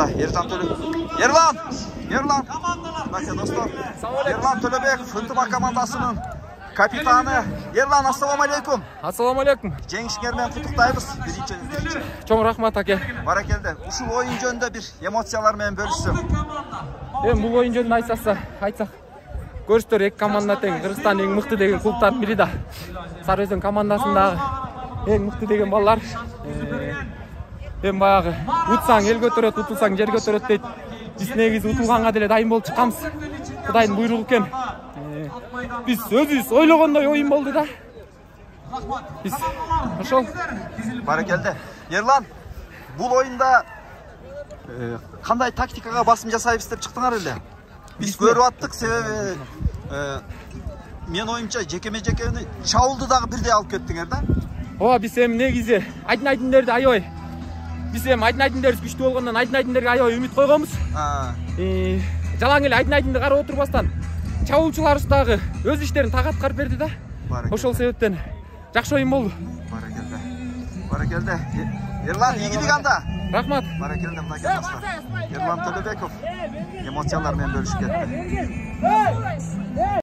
команда. Ерлан. Bakın dostlar. Ерлан Төлебеков, Ынтымақ командасының капитаны. Ерлан, ассаламу алейкум. Ассаламу алейкум. Жеңішіңермен құттықтаймыз. Birinci. Чоң рахмат аке. Баракелді. Ушул ойын жөнүндө бир эмоциялармен бөлүшсөң. Бул ойын жөнүндө айтсак. Көрүштөр, эки команда тең. Кыргызстан эң мыкты деген клубтардын бири да. Сары Өзөн командасындагы эң мыкты деген балдар. Баягы утсаң эл көтөрөт, утулсаң жер көтөрөт дейт. Биз негизи утулганга деле дайым болуп чыкканбыз. Кудайдын буйругу экен. Биз өзүбүз ойлогондой оюн болду да. Биз ошол. Баракелде. Ерлан, бул оюнда кандай тактикага басым жасайбыз деп чыктыңар эле? Биз көрүп аттык, себеби мен оюмча жекеме-жекени чабуулду дагы бирдей алып кеттиңер да. Ооба, биз эми негизи айдын-айдындерди аябай. Биз эми айдын-айдындерибиз күчтүү болгондон айдын-айдындерге аябай үмүт койгонбуз. Жалаң эле айдын-айдынды карап отурбастан чабуулчуларыбыз дагы өз иштерин так аткарып берди да. Ошол себептен жакшы оюн болду. Баракелде. Ерлан, ийгилик анда. Рахмат. Баракелде, мынакей достор. Ерлан Төлебеков эмоциялар менен бөлүшүп кетти.